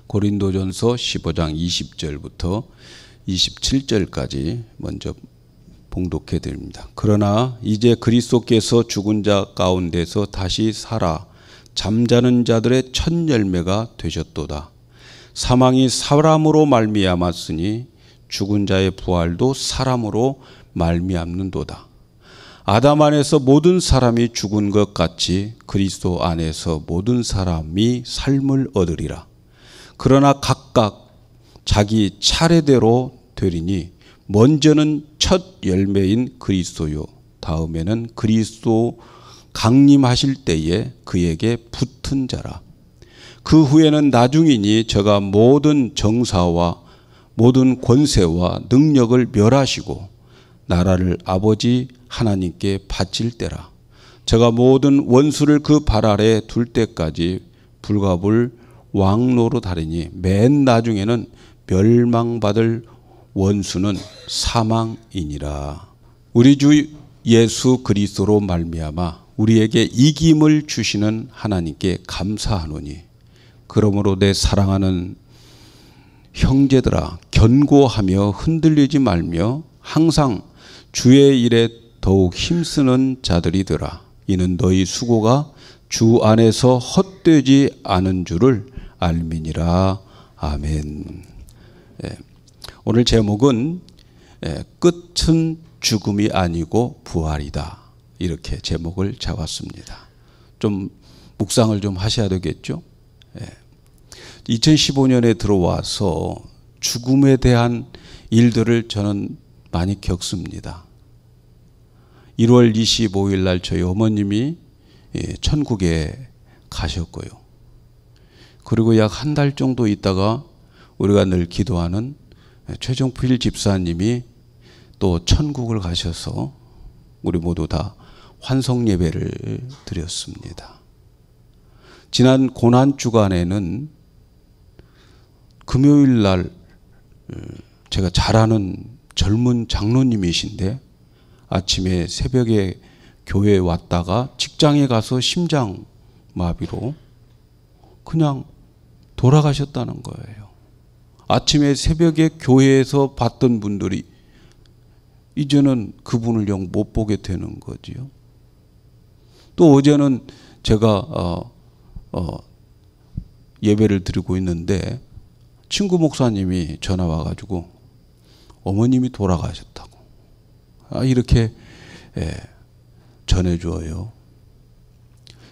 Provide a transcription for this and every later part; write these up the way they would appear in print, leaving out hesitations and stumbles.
고린도전서 15장 20절부터 27절까지 먼저 봉독해 드립니다. 그러나 이제 그리스도께서 죽은 자 가운데서 다시 살아 잠자는 자들의 첫 열매가 되셨도다. 사망이 사람으로 말미암았으니 죽은 자의 부활도 사람으로 말미암는도다. 아담 안에서 모든 사람이 죽은 것 같이 그리스도 안에서 모든 사람이 삶을 얻으리라. 그러나 각각 자기 차례대로 되리니 먼저는 첫 열매인 그리스도요, 다음에는 그리스도 강림하실 때에 그에게 붙은 자라. 그 후에는 나중이니 저가 모든 정사와 모든 권세와 능력을 멸하시고 나라를 아버지 하나님께 바칠 때라. 저가 모든 원수를 그 발 아래 둘 때까지 불가불 왕노로 다리니 맨 나중에는 멸망받을 원수는 사망이니라. 우리 주 예수 그리스도로 말미암아 우리에게 이김을 주시는 하나님께 감사하노니, 그러므로 내 사랑하는 형제들아, 견고하며 흔들리지 말며 항상 주의 일에 더욱 힘쓰는 자들이 되라. 이는 너희 수고가 주 안에서 헛되지 않은 줄을 알미니라. 아멘. 오늘 제목은 끝은 죽음이 아니고 부활이다, 이렇게 제목을 잡았습니다. 좀 묵상을 좀 하셔야 되겠죠. 2015년에 들어와서 죽음에 대한 일들을 저는 많이 겪습니다. 1월 25일 날 저희 어머님이 천국에 가셨고요. 그리고 약 한 달 정도 있다가 우리가 늘 기도하는 최종필 집사님이 또 천국을 가셔서 우리 모두 다 환송 예배를 드렸습니다. 지난 고난 주간에는 금요일 날 제가 잘 아는 젊은 장로님이신데 아침에 새벽에 교회에 왔다가 직장에 가서 심장마비로 그냥 돌아가셨다는 거예요. 아침에 새벽에 교회에서 봤던 분들이 이제는 그분을 영 못 보게 되는 거지요. 또 어제는 제가 예배를 드리고 있는데 친구 목사님이 전화 와가지고 어머님이 돌아가셨다고 이렇게 전해줘요.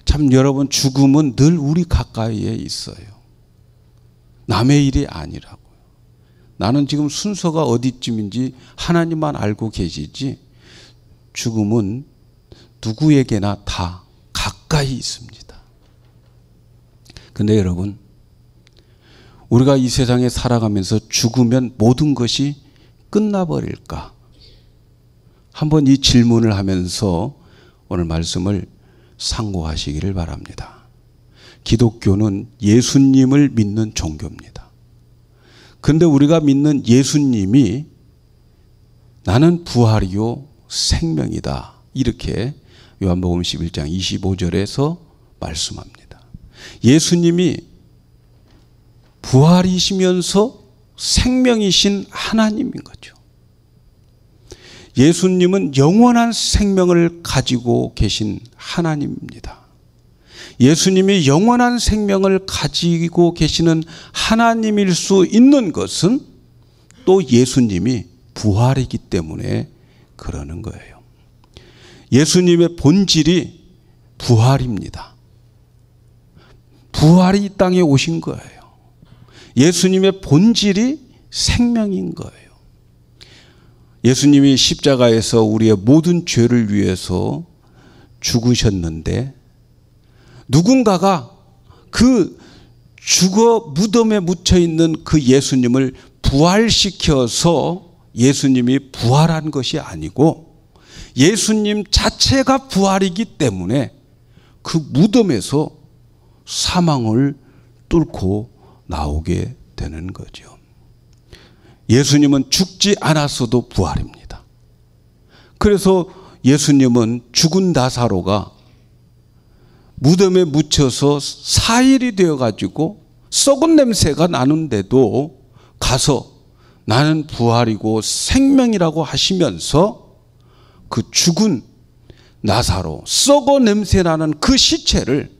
참 여러분, 죽음은 늘 우리 가까이에 있어요. 남의 일이 아니라고요. 나는 지금 순서가 어디쯤인지 하나님만 알고 계시지 죽음은 누구에게나 다 가까이 있습니다. 근데 여러분, 우리가 이 세상에 살아가면서 죽으면 모든 것이 끝나버릴까? 한번 이 질문을 하면서 오늘 말씀을 상고하시기를 바랍니다. 기독교는 예수님을 믿는 종교입니다. 그런데 우리가 믿는 예수님이 나는 부활이요 생명이다, 이렇게 요한복음 11장 25절에서 말씀합니다. 예수님이 부활이시면서 생명이신 하나님인 거죠. 예수님은 영원한 생명을 가지고 계신 하나님입니다. 예수님이 영원한 생명을 가지고 계시는 하나님일 수 있는 것은 또 예수님이 부활이기 때문에 그러는 거예요. 예수님의 본질이 부활입니다. 부활이 이 땅에 오신 거예요. 예수님의 본질이 생명인 거예요. 예수님이 십자가에서 우리의 모든 죄를 위해서 죽으셨는데 누군가가 그 죽어 무덤에 묻혀 있는 그 예수님을 부활시켜서 예수님이 부활한 것이 아니고 예수님 자체가 부활이기 때문에 그 무덤에서 사망을 뚫고 나오게 되는 거죠. 예수님은 죽지 않았어도 부활입니다. 그래서 예수님은 죽은 나사로가 무덤에 묻혀서 4일이 되어가지고 썩은 냄새가 나는데도 가서 나는 부활이고 생명이라고 하시면서 그 죽은 나사로 썩어 냄새 나는 그 시체를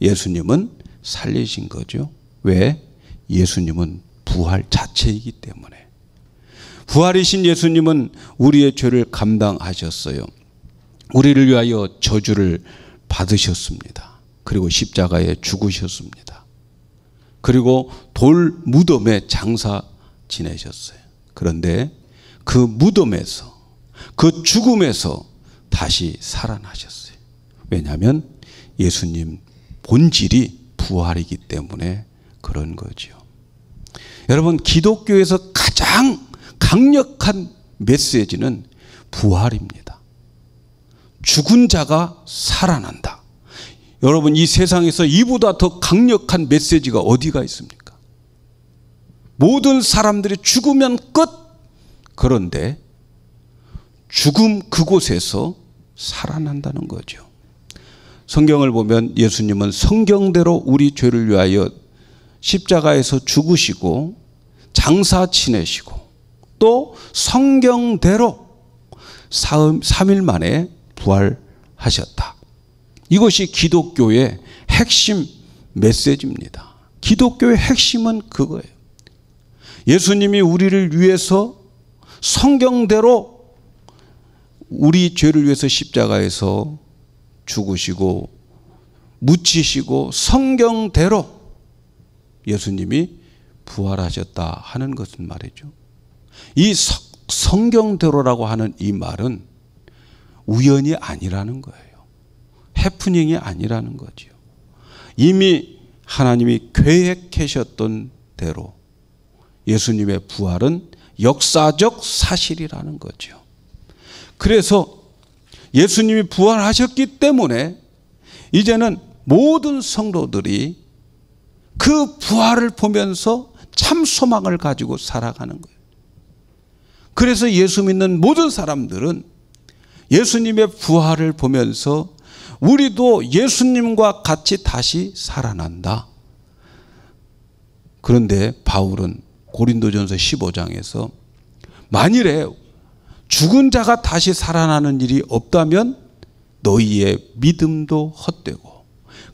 예수님은 살리신 거죠. 왜? 예수님은 부활 자체이기 때문에. 부활이신 예수님은 우리의 죄를 감당하셨어요. 우리를 위하여 저주를 받으셨습니다. 그리고 십자가에 죽으셨습니다. 그리고 돌 무덤에 장사 지내셨어요. 그런데 그 무덤에서, 그 죽음에서 다시 살아나셨어요. 왜냐하면 예수님 본질이 부활이기 때문에 그런 거죠. 여러분, 기독교에서 가장 강력한 메시지는 부활입니다. 죽은 자가 살아난다. 여러분, 이 세상에서 이보다 더 강력한 메시지가 어디가 있습니까? 모든 사람들이 죽으면 끝. 그런데 죽음 그곳에서 살아난다는 거죠. 성경을 보면 예수님은 성경대로 우리 죄를 위하여 십자가에서 죽으시고 장사 지내시고 또 성경대로 3일 만에 부활하셨다. 이것이 기독교의 핵심 메시지입니다. 기독교의 핵심은 그거예요. 예수님이 우리를 위해서 성경대로 우리 죄를 위해서 십자가에서 죽으시고 묻히시고 성경대로 예수님이 부활하셨다 하는 것은 말이죠. 이 성경대로라고 하는 이 말은 우연이 아니라는 거예요. 해프닝이 아니라는 거죠. 이미 하나님이 계획하셨던 대로 예수님의 부활은 역사적 사실이라는 거죠. 그래서 예수님이 부활하셨기 때문에 이제는 모든 성도들이 그 부활을 보면서 참 소망을 가지고 살아가는 거예요. 그래서 예수 믿는 모든 사람들은 예수님의 부활을 보면서 우리도 예수님과 같이 다시 살아난다. 그런데 바울은 고린도전서 15장에서 만일에 죽은 자가 다시 살아나는 일이 없다면 너희의 믿음도 헛되고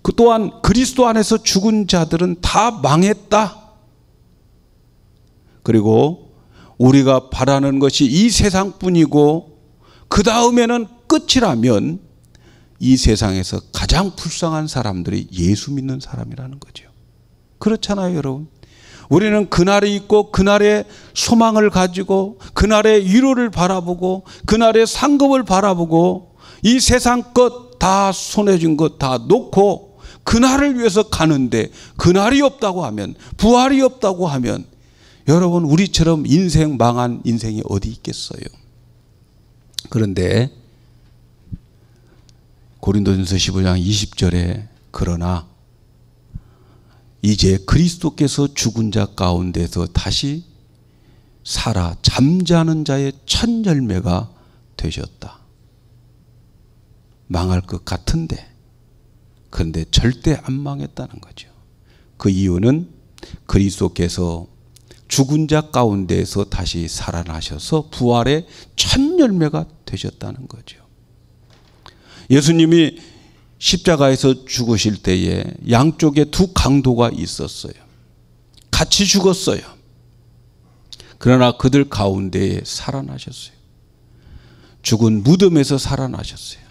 그 또한 그리스도 안에서 죽은 자들은 다 망했다. 그리고 우리가 바라는 것이 이 세상뿐이고 그 다음에는 끝이라면 이 세상에서 가장 불쌍한 사람들이 예수 믿는 사람이라는 거죠. 그렇잖아요, 여러분. 우리는 그날이 있고 그날의 소망을 가지고 그날의 위로를 바라보고 그날의 상급을 바라보고 이 세상 것 다 손에 쥔 것 다 놓고 그날을 위해서 가는데 그날이 없다고 하면, 부활이 없다고 하면 여러분, 우리처럼 인생 망한 인생이 어디 있겠어요. 그런데 고린도전서 15장 20절에 그러나 이제 그리스도께서 죽은 자 가운데서 다시 살아 잠자는 자의 첫 열매가 되셨다. 망할 것 같은데 그런데 절대 안 망했다는 거죠. 그 이유는 그리스도께서 죽은 자 가운데서 다시 살아나셔서 부활의 첫 열매가 되셨다는 거죠. 예수님이 십자가에서 죽으실 때에 양쪽에 두 강도가 있었어요. 같이 죽었어요. 그러나 그들 가운데에 살아나셨어요. 죽은 무덤에서 살아나셨어요.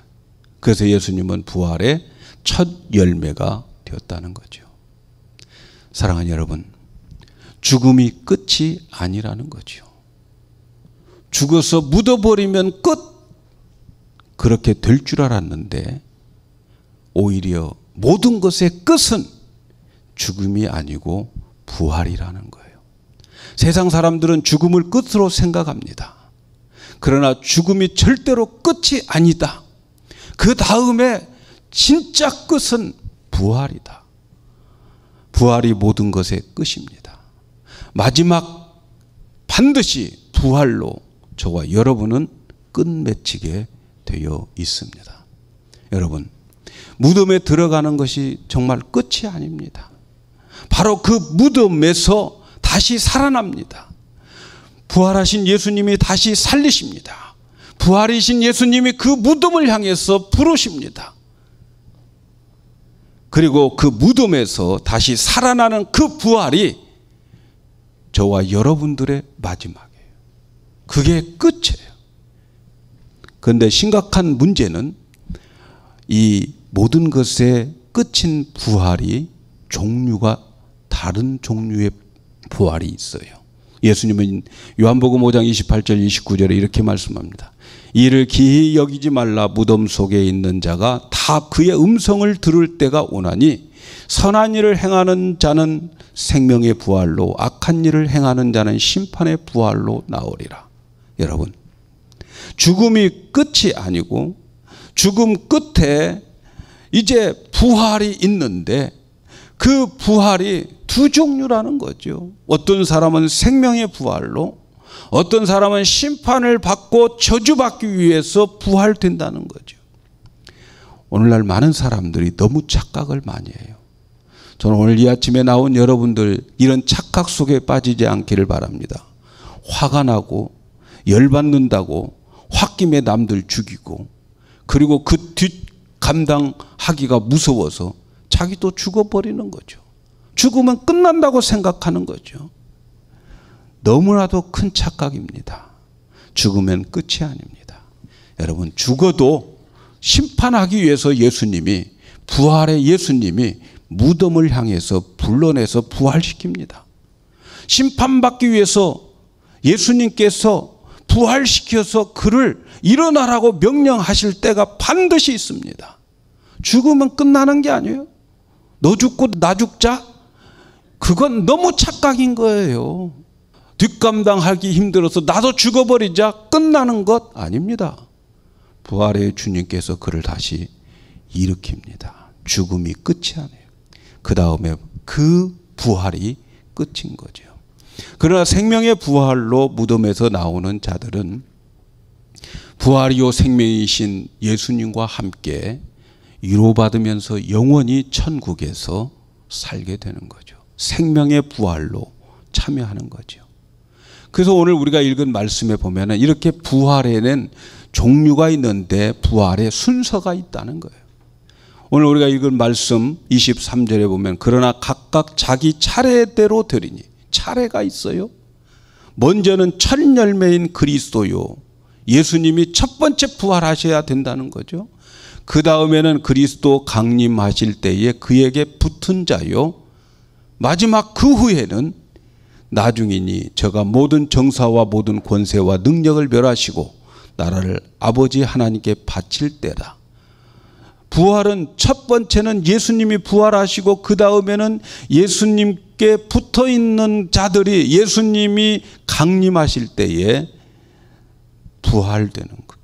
그래서 예수님은 부활의 첫 열매가 되었다는 거죠. 사랑하는 여러분, 죽음이 끝이 아니라는 거죠. 죽어서 묻어버리면 끝! 그렇게 될 줄 알았는데 오히려 모든 것의 끝은 죽음이 아니고 부활이라는 거예요. 세상 사람들은 죽음을 끝으로 생각합니다. 그러나 죽음이 절대로 끝이 아니다. 그 다음에 진짜 끝은 부활이다. 부활이 모든 것의 끝입니다. 마지막 반드시 부활로 저와 여러분은 끝맺히게 되어 있습니다. 여러분, 무덤에 들어가는 것이 정말 끝이 아닙니다. 바로 그 무덤에서 다시 살아납니다. 부활하신 예수님이 다시 살리십니다. 부활이신 예수님이 그 무덤을 향해서 부르십니다. 그리고 그 무덤에서 다시 살아나는 그 부활이 저와 여러분들의 마지막이에요. 그게 끝이에요. 그런데 심각한 문제는 이 모든 것의 끝인 부활이 종류가 다른 종류의 부활이 있어요. 예수님은 요한복음 5장 28절 29절에 이렇게 말씀합니다. 이를 기히 여기지 말라. 무덤 속에 있는 자가 다 그의 음성을 들을 때가 오나니 선한 일을 행하는 자는 생명의 부활로, 악한 일을 행하는 자는 심판의 부활로 나오리라. 여러분, 죽음이 끝이 아니고 죽음 끝에 이제 부활이 있는데 그 부활이 두 종류라는 거죠. 어떤 사람은 생명의 부활로, 어떤 사람은 심판을 받고 저주받기 위해서 부활된다는 거죠. 오늘날 많은 사람들이 너무 착각을 많이 해요. 저는 오늘 이 아침에 나온 여러분들 이런 착각 속에 빠지지 않기를 바랍니다. 화가 나고 열받는다고 홧김에 남들 죽이고, 그리고 그 뒷 감당하기가 무서워서 자기도 죽어버리는 거죠. 죽으면 끝난다고 생각하는 거죠. 너무나도 큰 착각입니다. 죽으면 끝이 아닙니다. 여러분, 죽어도 심판하기 위해서 예수님이, 부활의 예수님이 무덤을 향해서 불러내서 부활시킵니다. 심판받기 위해서 예수님께서 부활시켜서 그를 일어나라고 명령하실 때가 반드시 있습니다. 죽으면 끝나는 게 아니에요. 너 죽고 나 죽자? 그건 너무 착각인 거예요. 뒷감당하기 힘들어서 나도 죽어버리자 끝나는 것 아닙니다. 부활의 주님께서 그를 다시 일으킵니다. 죽음이 끝이 아니에요. 그 다음에 그 부활이 끝인 거죠. 그러나 생명의 부활로 무덤에서 나오는 자들은 부활이요 생명이신 예수님과 함께 위로받으면서 영원히 천국에서 살게 되는 거죠. 생명의 부활로 참여하는 거죠. 그래서 오늘 우리가 읽은 말씀에 보면은 이렇게 부활에는 종류가 있는데 부활의 순서가 있다는 거예요. 오늘 우리가 읽은 말씀 23절에 보면 그러나 각각 자기 차례대로 되리니, 차례가 있어요. 먼저는 첫 열매인 그리스도요. 예수님이 첫 번째 부활하셔야 된다는 거죠. 그 다음에는 그리스도 강림하실 때에 그에게 붙은 자요. 마지막 그 후에는 나중이니 저가 모든 정사와 모든 권세와 능력을 멸하시고 나라를 아버지 하나님께 바칠 때다. 부활은 첫 번째는 예수님이 부활하시고 그 다음에는 예수님께 붙어있는 자들이 예수님이 강림하실 때에 부활되는 것.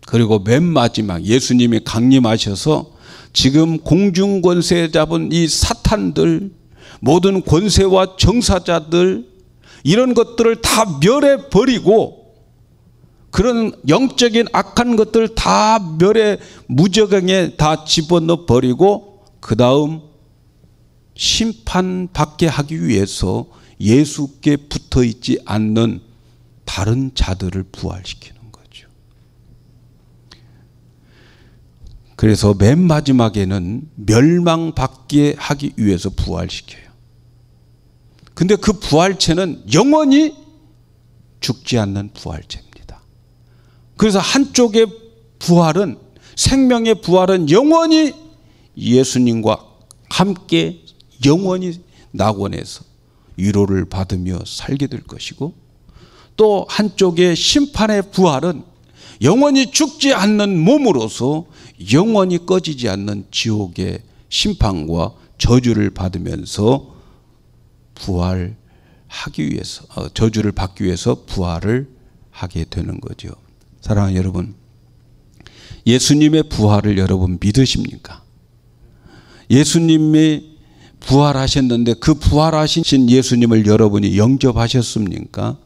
그리고 맨 마지막 예수님이 강림하셔서 지금 공중권세 잡은 이 사탄들, 모든 권세와 정사자들, 이런 것들을 다 멸해버리고 그런 영적인 악한 것들 다 멸해 무저강에 다 집어넣어 버리고 그 다음 심판받게 하기 위해서 예수께 붙어있지 않는 다른 자들을 부활시키는 거죠. 그래서 맨 마지막에는 멸망받게 하기 위해서 부활시켜요. 근데 그 부활체는 영원히 죽지 않는 부활체입니다. 그래서 한쪽의 부활은, 생명의 부활은 영원히 예수님과 함께 영원히 낙원에서 위로를 받으며 살게 될 것이고, 또 한쪽의 심판의 부활은 영원히 죽지 않는 몸으로서 영원히 꺼지지 않는 지옥의 심판과 저주를 받으면서 부활하기 위해서, 저주를 받기 위해서 부활을 하게 되는 거죠. 사랑하는 여러분, 예수님의 부활을 여러분 믿으십니까? 예수님이 부활하셨는데 그 부활하신 예수님을 여러분이 영접하셨습니까?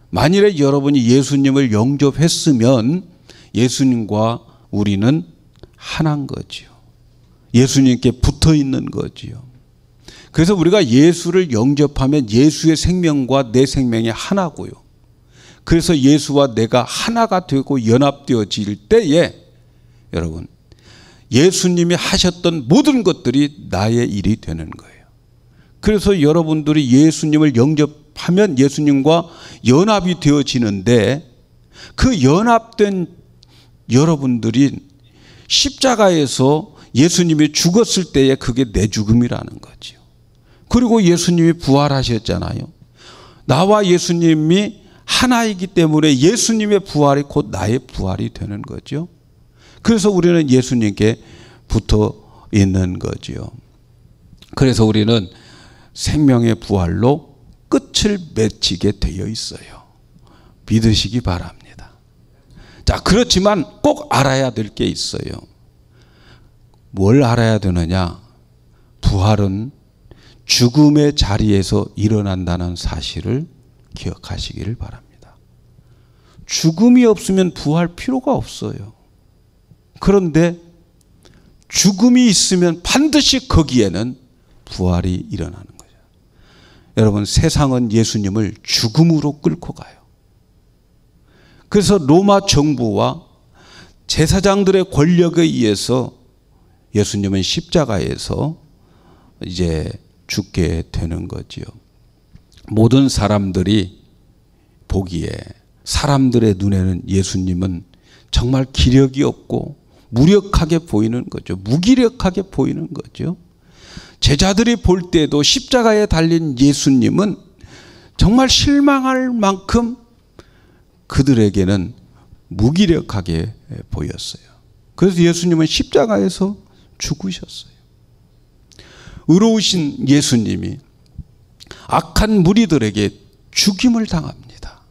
만일에 여러분이 예수님을 영접했으면 예수님과 우리는 하나인 거지요. 예수님께 붙어 있는 거지요. 그래서 우리가 예수를 영접하면 예수의 생명과 내 생명이 하나고요. 그래서 예수와 내가 하나가 되고 연합되어질 때에 여러분 예수님이 하셨던 모든 것들이 나의 일이 되는 거예요. 그래서 여러분들이 예수님을 영접하면 예수님과 연합이 되어지는데 그 연합된 여러분들이 십자가에서 예수님이 죽었을 때에 그게 내 죽음이라는 거죠. 그리고 예수님이 부활하셨잖아요. 나와 예수님이 하나이기 때문에 예수님의 부활이 곧 나의 부활이 되는 거죠. 그래서 우리는 예수님께 붙어 있는 거죠. 그래서 우리는 생명의 부활로 끝을 맺히게 되어 있어요. 믿으시기 바랍니다. 자, 그렇지만 꼭 알아야 될 게 있어요. 뭘 알아야 되느냐? 부활은 죽음의 자리에서 일어난다는 사실을 기억하시기를 바랍니다. 죽음이 없으면 부활 필요가 없어요. 그런데 죽음이 있으면 반드시 거기에는 부활이 일어나는 거죠. 여러분, 세상은 예수님을 죽음으로 끌고 가요. 그래서 로마 정부와 제사장들의 권력에 의해서 예수님은 십자가에서 이제 죽게 되는 거지요. 모든 사람들이 보기에 사람들의 눈에는 예수님은 정말 기력이 없고 무력하게 보이는 거죠. 무기력하게 보이는 거죠. 제자들이 볼 때도 십자가에 달린 예수님은 정말 실망할 만큼 그들에게는 무기력하게 보였어요. 그래서 예수님은 십자가에서 죽으셨어요. 의로우신 예수님이 악한 무리들에게 죽임을 당합니다.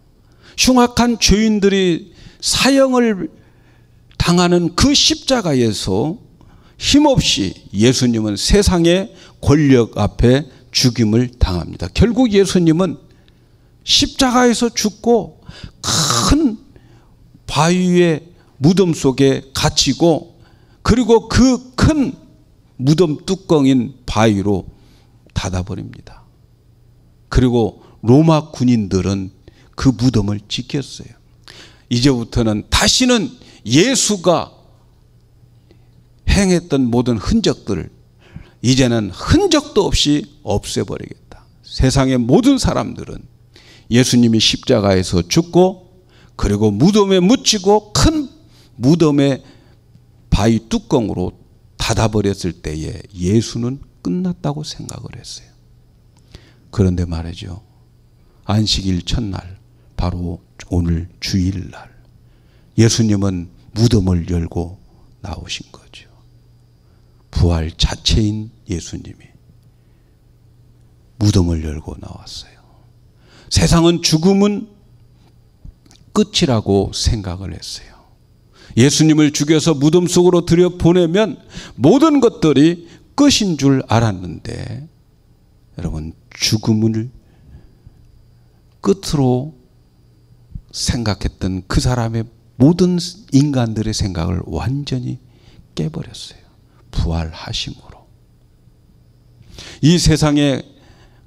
흉악한 죄인들이 사형을 당하는 그 십자가에서 힘없이 예수님은 세상의 권력 앞에 죽임을 당합니다. 결국 예수님은 십자가에서 죽고 큰 바위의 무덤 속에 갇히고 그리고 그 큰 무덤 뚜껑인 바위로 닫아버립니다. 그리고 로마 군인들은 그 무덤을 지켰어요. 이제부터는 다시는 예수가 행했던 모든 흔적들을 이제는 흔적도 없이 없애버리겠다. 세상의 모든 사람들은 예수님이 십자가에서 죽고 그리고 무덤에 묻히고 큰 무덤의 바위 뚜껑으로 닫아버렸을 때에 예수는 끝났다고 생각을 했어요. 그런데 말이죠. 안식일 첫날 바로 오늘 주일날 예수님은 무덤을 열고 나오신 거죠. 부활 자체인 예수님이 무덤을 열고 나왔어요. 세상은 죽음은 끝이라고 생각을 했어요. 예수님을 죽여서 무덤 속으로 들여보내면 모든 것들이 끝인 줄 알았는데 여러분, 죽음을 끝으로 생각했던 그 사람의 모든 인간들의 생각을 완전히 깨버렸어요. 부활하심으로. 이 세상에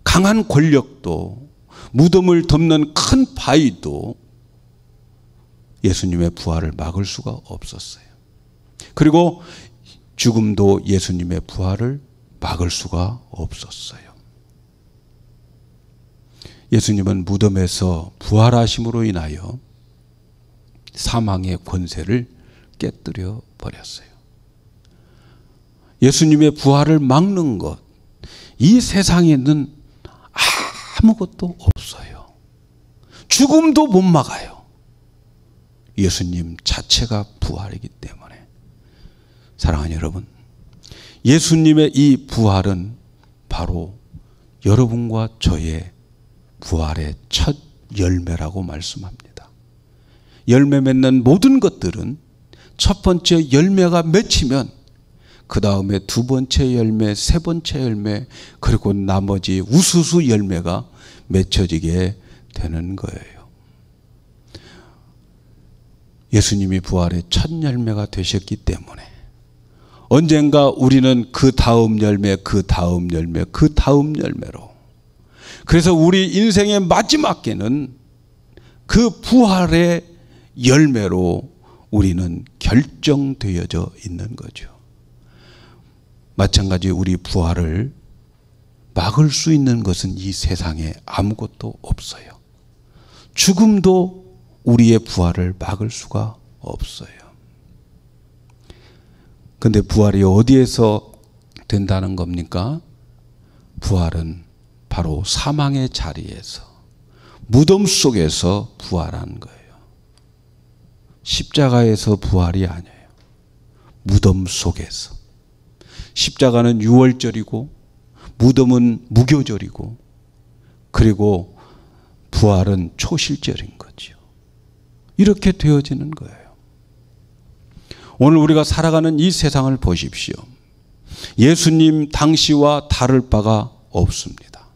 강한 권력도 무덤을 덮는 큰 바위도 예수님의 부활을 막을 수가 없었어요. 그리고 죽음도 예수님의 부활을 막을 수가 없었어요. 예수님은 무덤에서 부활하심으로 인하여 사망의 권세를 깨뜨려 버렸어요. 예수님의 부활을 막는 것, 이 세상에는 아무것도 없어요. 죽음도 못 막아요. 예수님 자체가 부활이기 때문에. 사랑하는 여러분, 예수님의 이 부활은 바로 여러분과 저의 부활의 첫 열매라고 말씀합니다. 열매 맺는 모든 것들은 첫 번째 열매가 맺히면 그 다음에 두 번째 열매, 세 번째 열매, 그리고 나머지 우수수 열매가 맺혀지게 되는 거예요. 예수님이 부활의 첫 열매가 되셨기 때문에 언젠가 우리는 그 다음 열매, 그 다음 열매, 그 다음 열매로. 그래서 우리 인생의 마지막 때는 그 부활의 열매로 우리는 결정되어져 있는 거죠. 마찬가지 우리 부활을 막을 수 있는 것은 이 세상에 아무것도 없어요. 죽음도 우리의 부활을 막을 수가 없어요. 근데 부활이 어디에서 된다는 겁니까? 부활은 바로 사망의 자리에서, 무덤 속에서 부활하는 거예요. 십자가에서 부활이 아니에요. 무덤 속에서. 십자가는 유월절이고 무덤은 무교절이고, 그리고 부활은 초실절인 거죠. 이렇게 되어지는 거예요. 오늘 우리가 살아가는 이 세상을 보십시오. 예수님 당시와 다를 바가 없습니다.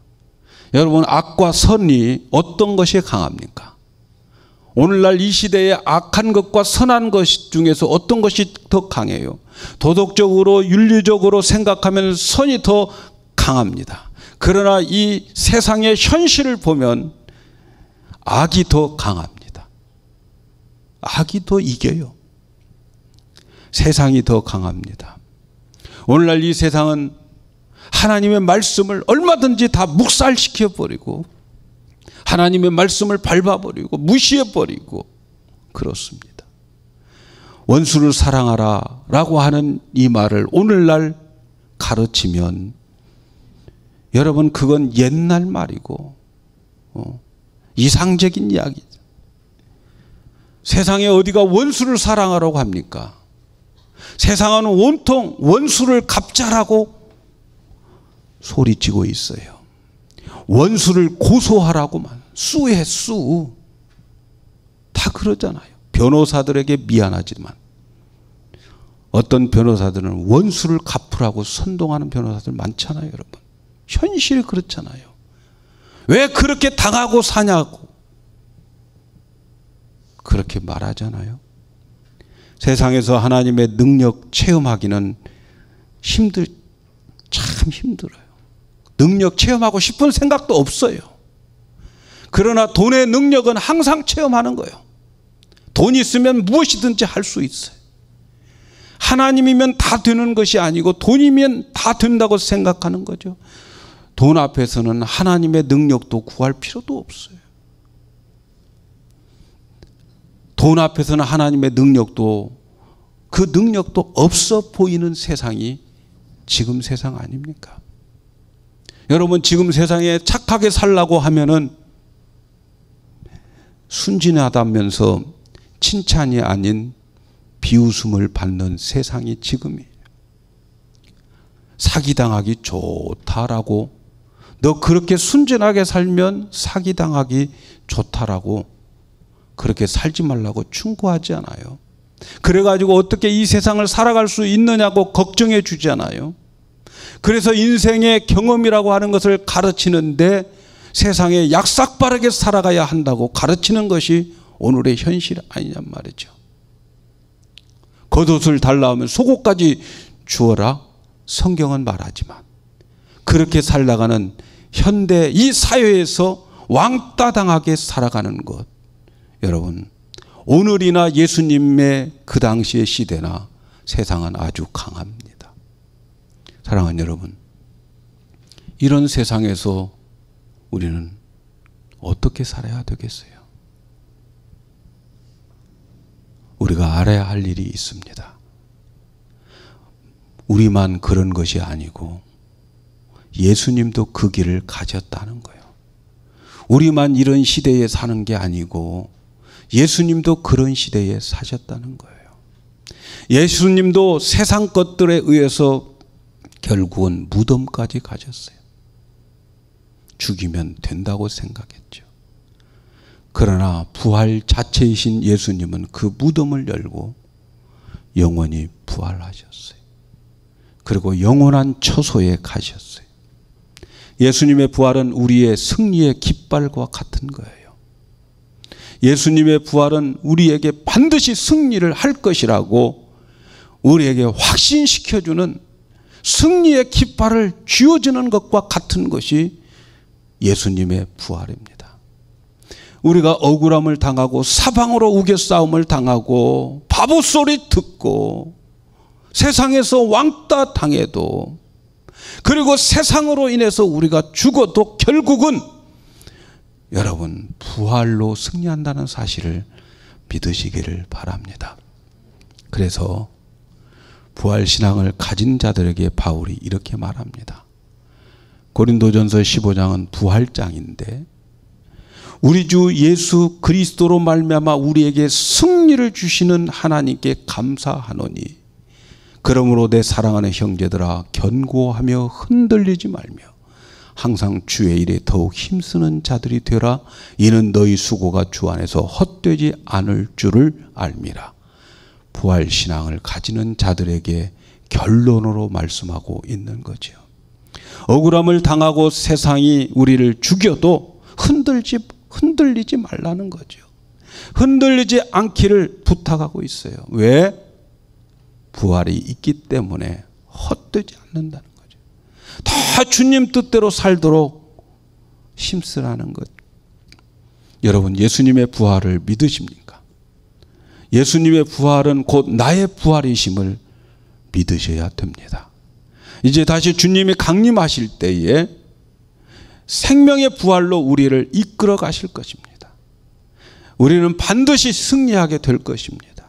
여러분, 악과 선이 어떤 것이 강합니까? 오늘날 이 시대에 악한 것과 선한 것 중에서 어떤 것이 더 강해요? 도덕적으로 윤리적으로 생각하면 선이 더 강합니다. 그러나 이 세상의 현실을 보면 악이 더 강합니다. 악이 더 이겨요. 세상이 더 강합니다. 오늘날 이 세상은 하나님의 말씀을 얼마든지 다 묵살시켜버리고, 하나님의 말씀을 밟아버리고 무시해버리고 그렇습니다. 원수를 사랑하라 라고 하는 이 말을 오늘날 가르치면 여러분, 그건 옛날 말이고 이상적인 이야기죠. 세상에 어디가 원수를 사랑하라고 합니까? 세상은 온통 원수를 갚자라고 소리치고 있어요. 원수를 고소하라고만, 수해 수. 다 그러잖아요. 변호사들에게 미안하지만 어떤 변호사들은 원수를 갚으라고 선동하는 변호사들 많잖아요, 여러분. 현실이 그렇잖아요. 왜 그렇게 당하고 사냐고 그렇게 말하잖아요. 세상에서 하나님의 능력 체험하기는 참 힘들어요. 능력 체험하고 싶은 생각도 없어요. 그러나 돈의 능력은 항상 체험하는 거예요. 돈 있으면 무엇이든지 할 수 있어요. 하나님이면 다 되는 것이 아니고 돈이면 다 된다고 생각하는 거죠. 돈 앞에서는 하나님의 능력도 구할 필요도 없어요. 돈 앞에서는 하나님의 능력도, 그 능력도 없어 보이는 세상이 지금 세상 아닙니까? 여러분, 지금 세상에 착하게 살라고 하면은 순진하다면서 칭찬이 아닌 비웃음을 받는 세상이 지금이에요. 사기당하기 좋다라고, 너 그렇게 순진하게 살면 사기당하기 좋다라고 그렇게 살지 말라고 충고하지 않아요. 그래가지고 어떻게 이 세상을 살아갈 수 있느냐고 걱정해 주지 않아요. 그래서 인생의 경험이라고 하는 것을 가르치는데 세상에 약삭빠르게 살아가야 한다고 가르치는 것이 오늘의 현실 아니냔 말이죠. 겉옷을 달라하면 속옷까지 주어라 성경은 말하지만, 그렇게 살다가는 현대 이 사회에서 왕따당하게 살아가는 것, 여러분, 오늘이나 예수님의 그 당시의 시대나 세상은 아주 강합니다. 사랑하는 여러분, 이런 세상에서 우리는 어떻게 살아야 되겠어요? 우리가 알아야 할 일이 있습니다. 우리만 그런 것이 아니고 예수님도 그 길을 가졌다는 거예요. 우리만 이런 시대에 사는 게 아니고 예수님도 그런 시대에 사셨다는 거예요. 예수님도 세상 것들에 의해서 결국은 무덤까지 가셨어요. 죽이면 된다고 생각했죠. 그러나 부활 자체이신 예수님은 그 무덤을 열고 영원히 부활하셨어요. 그리고 영원한 처소에 가셨어요. 예수님의 부활은 우리의 승리의 깃발과 같은 거예요. 예수님의 부활은 우리에게 반드시 승리를 할 것이라고 우리에게 확신시켜주는 승리의 깃발을 쥐어주는 것과 같은 것이 예수님의 부활입니다. 우리가 억울함을 당하고 사방으로 우겨싸움을 당하고 바보 소리 듣고 세상에서 왕따 당해도, 그리고 세상으로 인해서 우리가 죽어도 결국은 여러분 부활로 승리한다는 사실을 믿으시기를 바랍니다. 그래서 부활신앙을 가진 자들에게 바울이 이렇게 말합니다. 고린도전서 15장은 부활장인데, 우리 주 예수 그리스도로 말미암아 우리에게 승리를 주시는 하나님께 감사하노니, 그러므로 내 사랑하는 형제들아 견고하며 흔들리지 말며 항상 주의 일에 더욱 힘쓰는 자들이 되라. 이는 너희 수고가 주 안에서 헛되지 않을 줄을 알미라. 부활신앙을 가지는 자들에게 결론으로 말씀하고 있는 거죠. 억울함을 당하고 세상이 우리를 죽여도 흔들리지 말라는 거죠. 흔들리지 않기를 부탁하고 있어요. 왜? 부활이 있기 때문에 헛되지 않는다는 거죠. 다 주님 뜻대로 살도록 힘쓰라는 것. 여러분, 예수님의 부활을 믿으십니까? 예수님의 부활은 곧 나의 부활이심을 믿으셔야 됩니다. 이제 다시 주님이 강림하실 때에 생명의 부활로 우리를 이끌어 가실 것입니다. 우리는 반드시 승리하게 될 것입니다.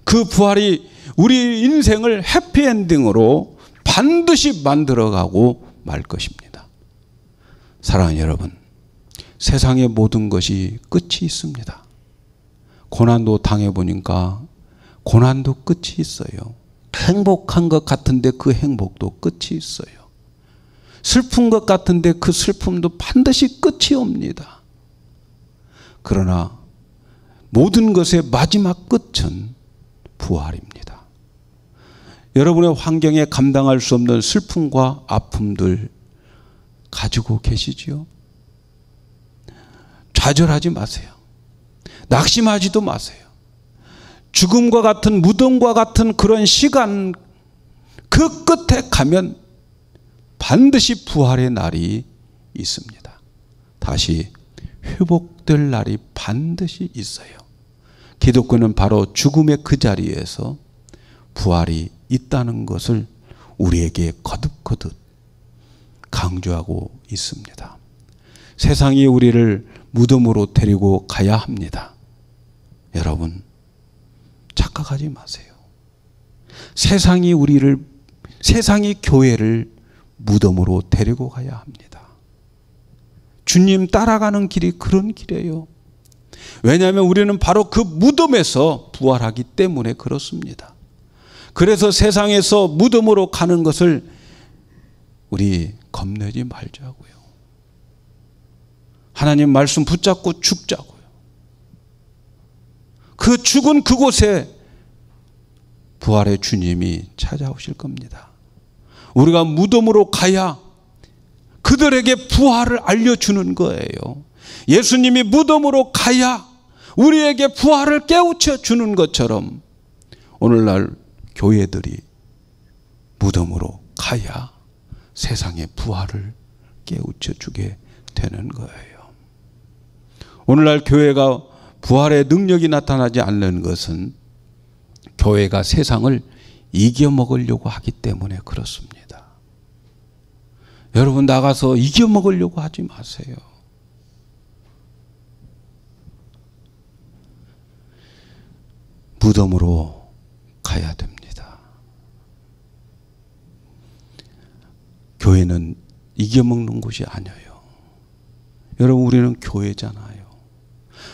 그 부활이 우리 인생을 해피엔딩으로 반드시 만들어가고 말 것입니다. 사랑하는 여러분, 세상의 모든 것이 끝이 있습니다. 고난도 당해보니까 고난도 끝이 있어요. 행복한 것 같은데 그 행복도 끝이 있어요. 슬픈 것 같은데 그 슬픔도 반드시 끝이 옵니다. 그러나 모든 것의 마지막 끝은 부활입니다. 여러분의 환경에 감당할 수 없는 슬픔과 아픔들 가지고 계시지요? 좌절하지 마세요. 낙심하지도 마세요. 죽음과 같은, 무덤과 같은 그런 시간, 그 끝에 가면 반드시 부활의 날이 있습니다. 다시 회복될 날이 반드시 있어요. 기독교는 바로 죽음의 그 자리에서 부활이 있다는 것을 우리에게 거듭거듭 강조하고 있습니다. 세상이 우리를 무덤으로 데리고 가야 합니다. 여러분, 착각하지 마세요. 세상이 교회를 무덤으로 데리고 가야 합니다. 주님 따라가는 길이 그런 길이에요. 왜냐하면 우리는 바로 그 무덤에서 부활하기 때문에 그렇습니다. 그래서 세상에서 무덤으로 가는 것을 우리 겁내지 말자고요. 하나님 말씀 붙잡고 죽자고요. 그 죽은 그곳에 부활의 주님이 찾아오실 겁니다. 우리가 무덤으로 가야 그들에게 부활을 알려주는 거예요. 예수님이 무덤으로 가야 우리에게 부활을 깨우쳐 주는 것처럼 오늘날 교회들이 무덤으로 가야 세상의 부활을 깨우쳐 주게 되는 거예요. 오늘날 교회가 부활의 능력이 나타나지 않는 것은 교회가 세상을 이겨먹으려고 하기 때문에 그렇습니다. 여러분, 나가서 이겨먹으려고 하지 마세요. 무덤으로 가야 됩니다. 교회는 이겨먹는 곳이 아니에요. 여러분, 우리는 교회잖아요.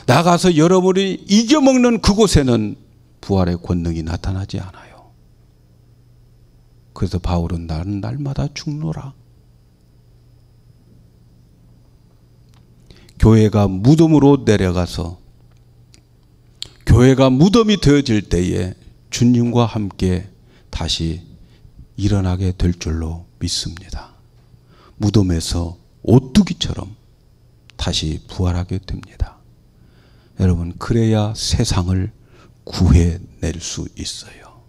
나가서 여러분이 이겨먹는 그곳에는 부활의 권능이 나타나지 않아요. 그래서 바울은 나는 날마다 죽노라. 교회가 무덤으로 내려가서 교회가 무덤이 되어질 때에 주님과 함께 다시 일어나게 될 줄로 믿습니다. 무덤에서 오뚜기처럼 다시 부활하게 됩니다. 여러분, 그래야 세상을 구해낼 수 있어요.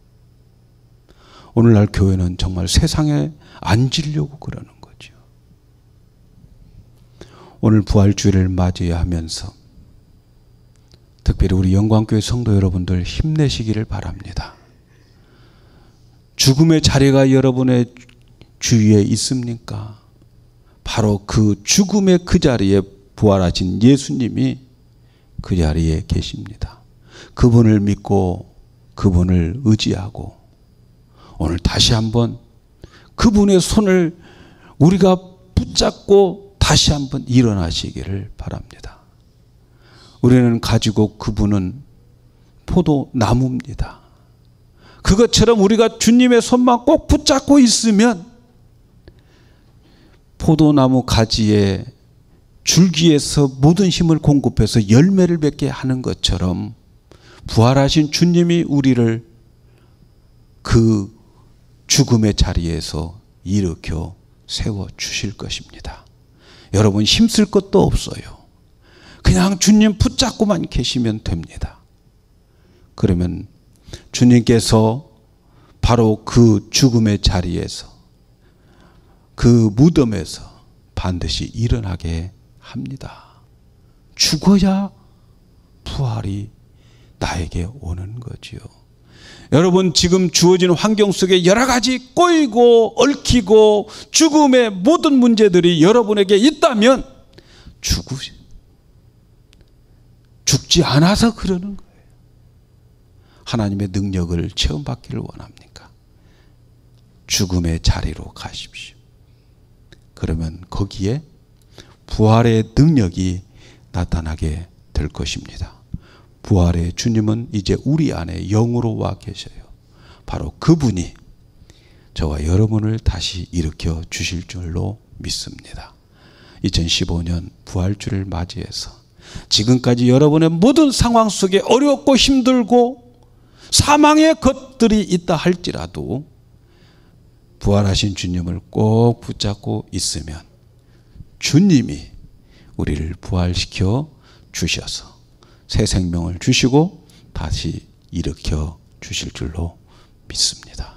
오늘날 교회는 정말 세상에 앉으려고 그러는 거죠. 오늘 부활주일을 맞이하면서 특별히 우리 영광교회 성도 여러분들 힘내시기를 바랍니다. 죽음의 자리가 여러분의 주위에 있습니까? 바로 그 죽음의 그 자리에 부활하신 예수님이 그 자리에 계십니다. 그분을 믿고 그분을 의지하고 오늘 다시 한번 그분의 손을 우리가 붙잡고 다시 한번 일어나시기를 바랍니다. 우리는 가지고 그분은 포도나무입니다. 그것처럼 우리가 주님의 손만 꼭 붙잡고 있으면 포도나무 가지에 줄기에서 모든 힘을 공급해서 열매를 맺게 하는 것처럼 부활하신 주님이 우리를 그 죽음의 자리에서 일으켜 세워 주실 것입니다. 여러분 힘쓸 것도 없어요. 그냥 주님 붙잡고만 계시면 됩니다. 그러면 주님께서 바로 그 죽음의 자리에서 그 무덤에서 반드시 일어나게 합니다. 죽어야 부활이 나에게 오는 거지요. 여러분 지금 주어진 환경 속에 여러 가지 꼬이고 얽히고 죽음의 모든 문제들이 여러분에게 있다면 죽지 않아서 그러는 거예요. 하나님의 능력을 체험받기를 원합니까? 죽음의 자리로 가십시오. 그러면 거기에 부활의 능력이 나타나게 될 것입니다. 부활의 주님은 이제 우리 안에 영으로 와 계셔요. 바로 그분이 저와 여러분을 다시 일으켜 주실 줄로 믿습니다. 2015년 부활주를 맞이해서 지금까지 여러분의 모든 상황 속에 어렵고 힘들고 사망의 것들이 있다 할지라도 부활하신 주님을 꼭 붙잡고 있으면 주님이 우리를 부활시켜 주셔서 새 생명을 주시고 다시 일으켜 주실 줄로 믿습니다.